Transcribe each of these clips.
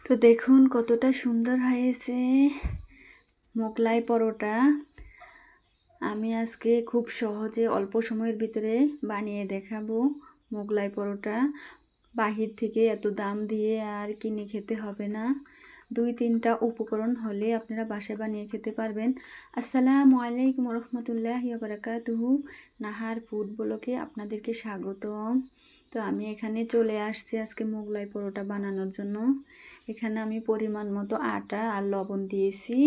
তো দেখুন কতটা সুন্দর হয়েছে মোগলাই পরোটা। আমি আজকে খুব সহজে অল্প সময়ের ভিতরে বানিয়ে দেখাবো মোগলাই পরোটা। বাহির থেকে এত দাম দিয়ে আর কিনে খেতে হবে না। 2-3টা উপকরণ হলে আপনারা বাসায় বানিয়ে খেতে পারবেন। আসসালামু আলাইকুম রহমতুল্লাহি ওয়া বারাকাতুহু। নাহার ফুড ব্লগে আপনাদেরকে স্বাগতম। তো আমি এখানে চলে আসছি আজকে মোগলাই পরোটা বানানোর জন্য। এখানে আমি পরিমাণ মতো আটা আর লবণ দিয়েছি,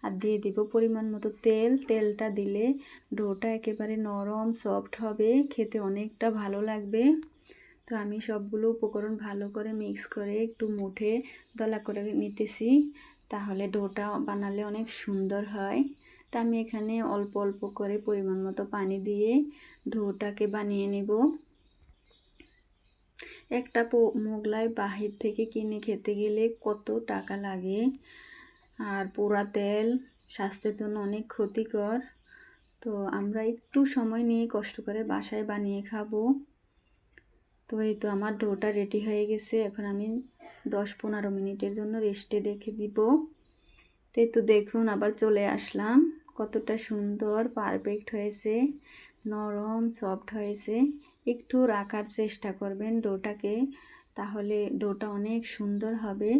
আর দিয়ে দিব পরিমাণ মতো তেল। তেলটা দিলে ডোটা একেবারে নরম সফট হবে, খেতে অনেকটা ভালো লাগবে। তো আমি সবগুলো উপকরণ ভালো করে মিক্স করে একটু মুঠে দলা করে নিতেছি, তাহলে ডোটা বানালে অনেক সুন্দর হয়। তো আমি এখানে অল্প অল্প করে পরিমাণ মতো পানি দিয়ে ডোটাকে বানিয়ে নিব। একটা মোগলাই বাহির থেকে কিনে খেতে গেলে কত টাকা লাগে, আর পোড়া তেল স্বাস্থ্যের জন্য অনেক ক্ষতিকর। তো আমরা একটু সময় নিয়ে কষ্ট করে বাসায় বানিয়ে খাবো। তো এই তো আমার ডোটা রেডি হয়ে গেছে। এখন আমি 10-15 মিনিটের জন্য রেস্টে রেখে দিব। তো এই তো দেখুন আবার চলে আসলাম, কতটা সুন্দর পারফেক্ট হয়েছে, নরম সফট হয়েছে। একটু রাখার চেষ্টা করবেন ডোটাকে, তাহলে ডোটা অনেক সুন্দর হবে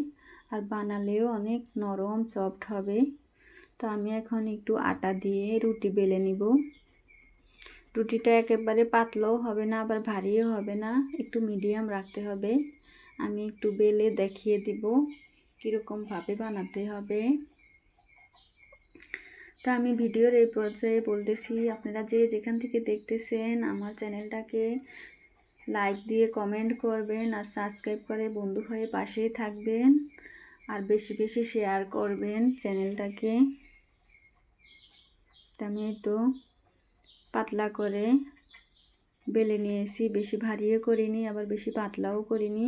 আর বানালেও অনেক নরম সফট হবে। তো আমি এখন একটু আটা দিয়ে রুটি বেলে নিব। রুটিটা একেবারে পাতলাও হবে না আবার ভারীও হবে না, একটু মিডিয়াম রাখতে হবে। আমি একটু বেলে দেখিয়ে দিব কীরকমভাবে বানাতে হবে। তা আমি ভিডিওর এই পর্যায়ে বলতেছি, আপনারা যে যেখান থেকে দেখতেছেন আমার চ্যানেলটাকে লাইক দিয়ে কমেন্ট করবেন আর সাবস্ক্রাইব করে বন্ধু হয়ে পাশেই থাকবেন, আর বেশি বেশি শেয়ার করবেন চ্যানেলটাকে। তা আমি তো পাতলা করে বেলে নিয়েছি, বেশি ভারীও করিনি আবার বেশি পাতলাও করিনি।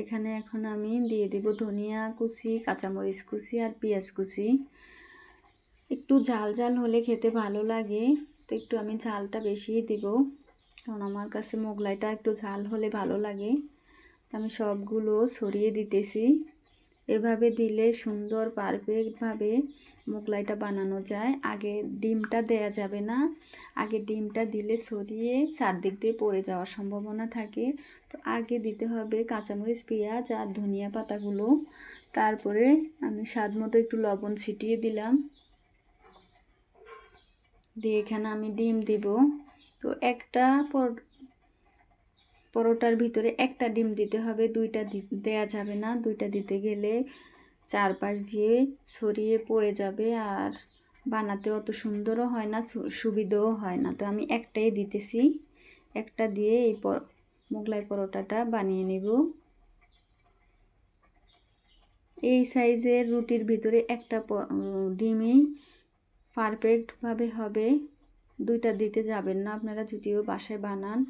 এখানে এখন আমি দিয়ে দেব ধনিয়া কুচি, কাঁচামরিচ কুচি আর পেঁয়াজ কুচি। একটু ঝাল ঝাল হলে খেতে ভালো লাগে, তো একটু আমি ঝালটা বেশিই দিব, কারণ আমার কাছে মোগলাইটা একটু ঝাল হলে ভালো লাগে। আমি সবগুলো ছড়িয়ে দিতেছি। এভাবে দিলে সুন্দর পারফেক্টভাবে মোগলাইটা বানানো যায়। আগে ডিমটা দেয়া যাবে না, আগে ডিমটা দিলে ছড়িয়ে চারদিক দিয়ে পড়ে যাওয়ার সম্ভাবনা থাকে। তো আগে দিতে হবে কাঁচামরিচ, পেঁয়াজ আর ধনিয়া পাতাগুলো। তারপরে আমি স্বাদ মতো একটু লবণ ছিটিয়ে দিলাম, দিয়ে এখানে আমি ডিম দিব। তো একটা পরোটার ভিতরে একটা ডিম দিতে হবে, দুইটা দেয়া যাবে না। দুইটা দিতে গেলে চারপাশ দিয়ে ছড়িয়ে পড়ে যাবে আর বানাতে অত সুন্দরও হয় না, সুবিধাও হয় না। তো আমি একটাই দিতেছি, একটা দিয়ে এই মোগলাই পরোটাটা বানিয়ে নেব। এই সাইজের রুটির ভিতরে একটা ডিমই পারফেক্টভাবে হবে, দুইটা দিতে যাবেন না আপনারা, যদিও বাসায় বানান।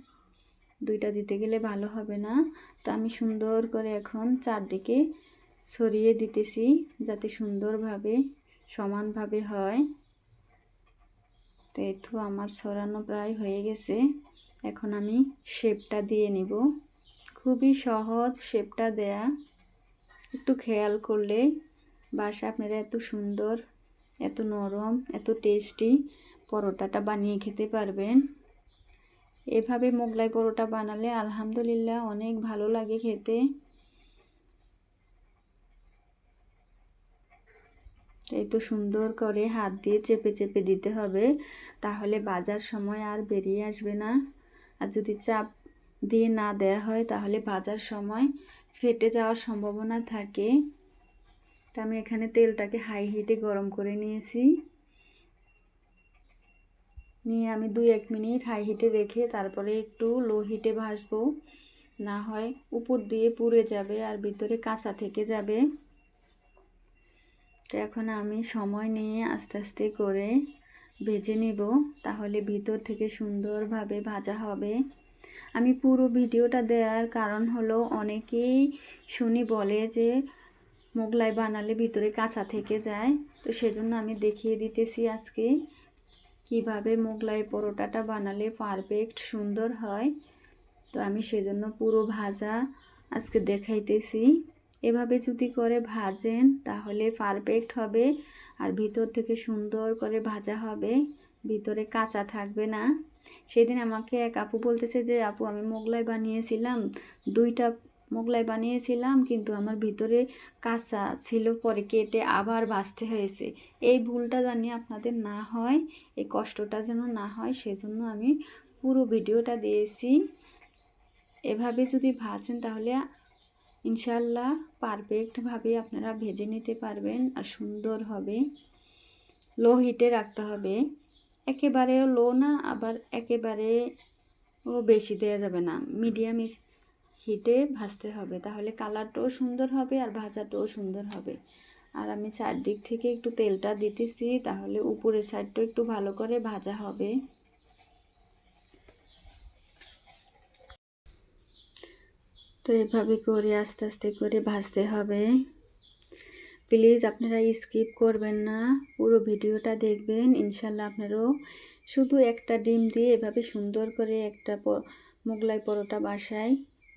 দুইটা দিতে গেলে ভালো হবে না। তো আমি সুন্দর করে এখন চারদিকে ছড়িয়ে দিতেছি, যাতে সুন্দরভাবে সমানভাবে হয়। তো এই তো আমার ছড়ানো প্রায় হয়ে গেছে। এখন আমি শেপটা দিয়ে নিব। খুবই সহজ শেপটা দেয়া, একটু খেয়াল করলে বাসা আপনারা এত সুন্দর, এত নরম, এত টেস্টি পরোটাটা বানিয়ে খেতে পারবেন। এভাবে মোগলাই পরোটা বানালে আলহামদুলিল্লাহ অনেক ভালো লাগে খেতে। এই তো সুন্দর করে হাত দিয়ে চেপে চেপে দিতে হবে, তাহলে ভাজার সময় আর বেরিয়ে আসবে না। আর যদি চাপ দিয়ে না দেয়া হয় তাহলে ভাজার সময় ফেটে যাওয়ার সম্ভাবনা থাকে। তো আমি এখানে তেলটাকে হাই হিটে গরম করে নিয়েছি, নিয়ে আমি 2-1 মিনিট হাই হিটে রেখে তারপরে একটু লো হিটে ভাজবো, না হয় উপর দিয়ে পুড়ে যাবে আর ভিতরে কাঁচা থেকে যাবে। তো এখন আমি সময় নিয়ে আস্তে আস্তে করে ভেজে নিব, তাহলে ভিতর থেকে সুন্দরভাবে ভাজা হবে। আমি পুরো ভিডিওটা দেওয়ার কারণ হলো অনেকেই শুনি বলে যে মোগলাই বানালে ভিতরে কাঁচা থেকে যায়, তো সেজন্য আমি দেখিয়ে দিতেছি আজকে কিভাবে মোগলাই পরোটাটা বানালে পারফেক্ট সুন্দর হয়। তো আমি সেজন্য পুরো ভাজা আজকে দেখাইতেছি। এভাবে যদি করে ভাজেন তাহলে পারফেক্ট হবে, আর ভিতর থেকে সুন্দর করে ভাজা হবে, ভিতরে কাঁচা থাকবে না। সেদিন আমাকে এক আপু বলতেছে যে আপু আমি মোগলাই বানিয়েছিলাম, 2টা মোগলাই বানিয়েছিলাম কিন্তু আমার ভিতরে কাঁচা ছিল, পরে কেটে আবার ভাজতে হয়েছে। এই ভুলটা জানি আপনাদের না হয়, এই কষ্টটা যেন না হয়, সেজন্য আমি পুরো ভিডিওটা দিয়েছি। এভাবে যদি ভাজেন তাহলে ইনশাল্লাহ পারফেক্টভাবে আপনারা ভেজে নিতে পারবেন আর সুন্দর হবে। লো হিটে রাখতে হবে, একেবারেও লো না আবার একেবারেও বেশি দেওয়া যাবে না, মিডিয়াম হিটে ভাজতে হবে, তাহলে কালারটাও সুন্দর হবে আর ভাজাটাও সুন্দর হবে। আর আমি চারদিক থেকে একটু তেলটা দিতেছি, তাহলে উপরের সাইডটাও একটু ভালো করে ভাজা হবে। তো এভাবে করে আস্তে আস্তে করে ভাজতে হবে। প্লিজ আপনারা স্কিপ করবেন না, পুরো ভিডিওটা দেখবেন, ইনশাল্লাহ আপনারাও শুধু একটা ডিম দিয়ে এভাবে সুন্দর করে একটা মোগলাই পরোটা বাসায়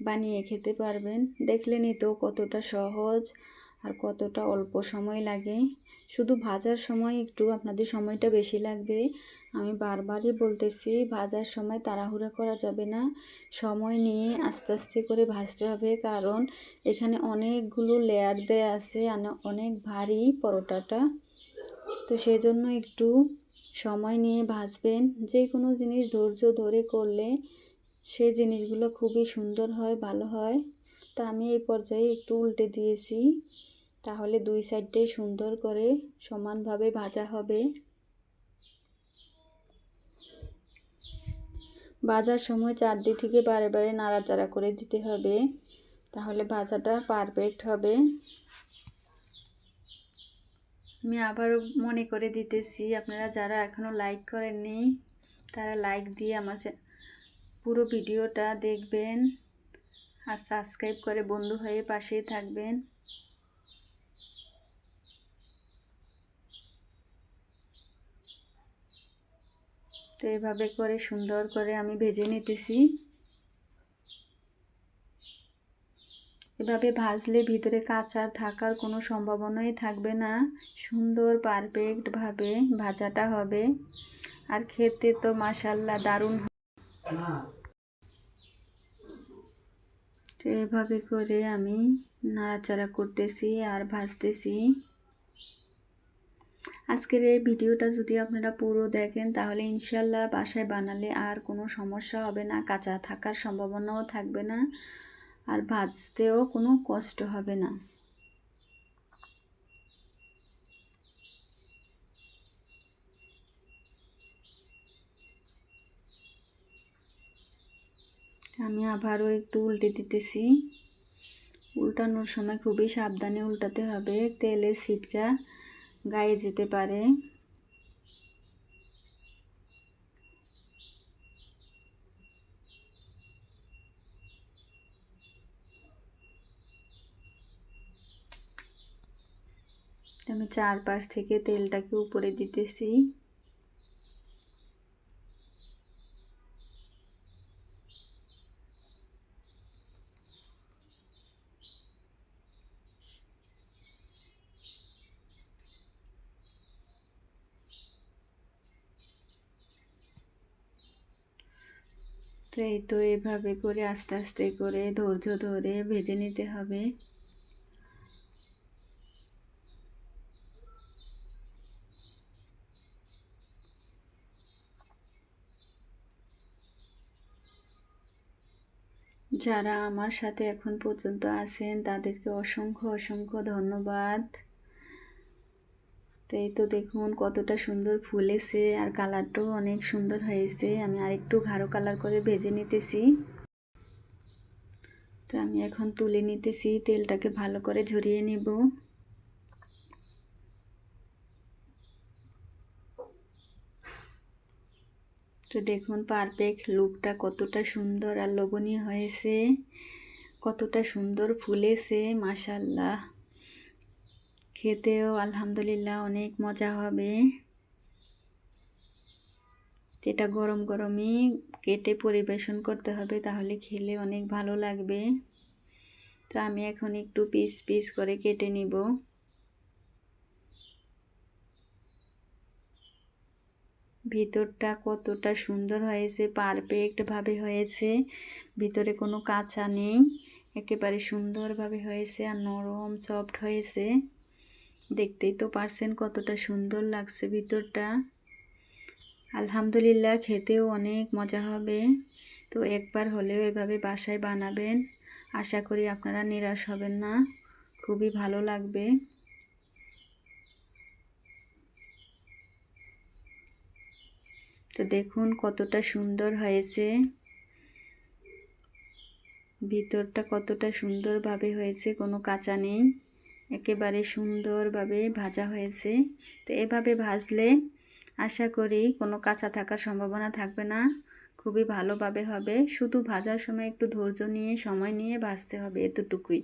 বানিয়ে খেতে পারবেন। দেখলেনই তো কতটা সহজ আর কতটা অল্প সময় লাগে। শুধু ভাজার সময় একটু আপনাদের সময়টা বেশি লাগবে, আমি বারবারই বলতেছি ভাজার সময় তাড়াহুড়া করা যাবে না, সময় নিয়ে আস্তে আস্তে করে ভাজতে হবে, কারণ এখানে অনেকগুলো লেয়ার দেয়া আছে, অনেক ভারী পরোটাটা, তো সেজন্য একটু সময় নিয়ে ভাজবেন। যে কোনো জিনিস ধৈর্য ধরে করলে সেই জিনিসগুলো খুবই সুন্দর হয়, ভালো হয়। তা আমি এই পর্যায়ে একটু উল্টে দিয়েছি, তাহলে 2 সাইডটাই সুন্দর করে সমানভাবে ভাজা হবে। ভাজার সময় চারদিক থেকে বারে বারে নাড়াচাড়া করে দিতে হবে, তাহলে ভাজাটা পারফেক্ট হবে। আমি আবারও মনে করে দিতেছি, আপনারা যারা এখনও লাইক করেননি তারা লাইক দিয়ে আমার পুরো ভিডিওটা দেখবেন আর সাবস্ক্রাইব করে বন্ধু হয়ে পাশেই থাকবেন। তো এভাবে করে সুন্দর করে আমি ভেজে নিতেছি। এভাবে ভাজলে ভিতরে কাঁচা থাকার কোনো সম্ভাবনাই থাকবে না, সুন্দর পারফেক্টভাবে ভাজাটা হবে, আর খেতে তো মাশাআল্লাহ দারুণ। তো এভাবে করে আমি নাড়াচাড়া করতেছি আর ভাজতেছি। আজকের এই ভিডিওটা যদি আপনারা পুরো দেখেন তাহলে ইনশাল্লাহ বাসায় বানালে আর কোনো সমস্যা হবে না, কাঁচা থাকার সম্ভাবনাও থাকবে না, আর ভাজতেও কোনো কষ্ট হবে না। আমি আবারও একটু উল্টে দিতেছি। উল্টানোর সময় খুবই সাবধানে উল্টাতে হবে, তেলের ছিটকা গায়ে যেতে পারে। আমি চারপাশ থেকে তেলটাকে উপরে দিতেছি। তো এই তো এভাবে করে আস্তে আস্তে করে ধৈর্য ধরে ভেজে নিতে হবে। যারা আমার সাথে এখন পর্যন্ত আছেন তাদেরকে অসংখ্য অসংখ্য ধন্যবাদ। তো এই তো দেখুন কতটা সুন্দর ফুলেছে আর কালারটাও অনেক সুন্দর হয়েছে। আমি আরেকটু গাঢ় কালার করে ভেজে নিতেছি। তো আমি এখন তুলে নিতেছি, তেলটাকে ভালো করে ঝরিয়ে নেব। তো দেখুন পারফেক্ট লুকটা কতটা সুন্দর আর লোভনীয় হয়েছে, কতটা সুন্দর ফুলেছে মাশাআল্লাহ। খেতেও আলহামদুলিল্লাহ অনেক মজা হবে। এটা গরম গরমই কেটে পরিবেশন করতে হবে, তাহলে খেলে অনেক ভালো লাগবে। তো আমি এখন একটু পিস পিস করে কেটে নিব। ভিতরটা কতটা সুন্দর হয়েছে, পারফেক্টভাবে হয়েছে, ভিতরে কোনো কাঁচা নেই, একেবারে সুন্দরভাবে হয়েছে আর নরম সফট হয়েছে। দেখতেই তো পারছেন কতটা সুন্দর লাগছে ভিতরটা। আলহামদুলিল্লাহ, খেতেও অনেক মজা হবে। তো একবার হলেও এভাবে বাসায় বানাবেন, আশা করি আপনারা নিরাশ হবেন না, খুবই ভালো লাগবে। তো দেখুন কতটা সুন্দর হয়েছে, ভিতরটা কতটা সুন্দরভাবে হয়েছে, কোনো কাঁচা নেই, একেবারে সুন্দরভাবে ভাজা হয়েছে। তো এভাবে ভাজলে আশা করি কোনো কাঁচা থাকার সম্ভাবনা থাকবে না, খুবই ভালোভাবে হবে। শুধু ভাজার সময় একটু ধৈর্য নিয়ে সময় নিয়ে ভাজতে হবে, এতটুকুই।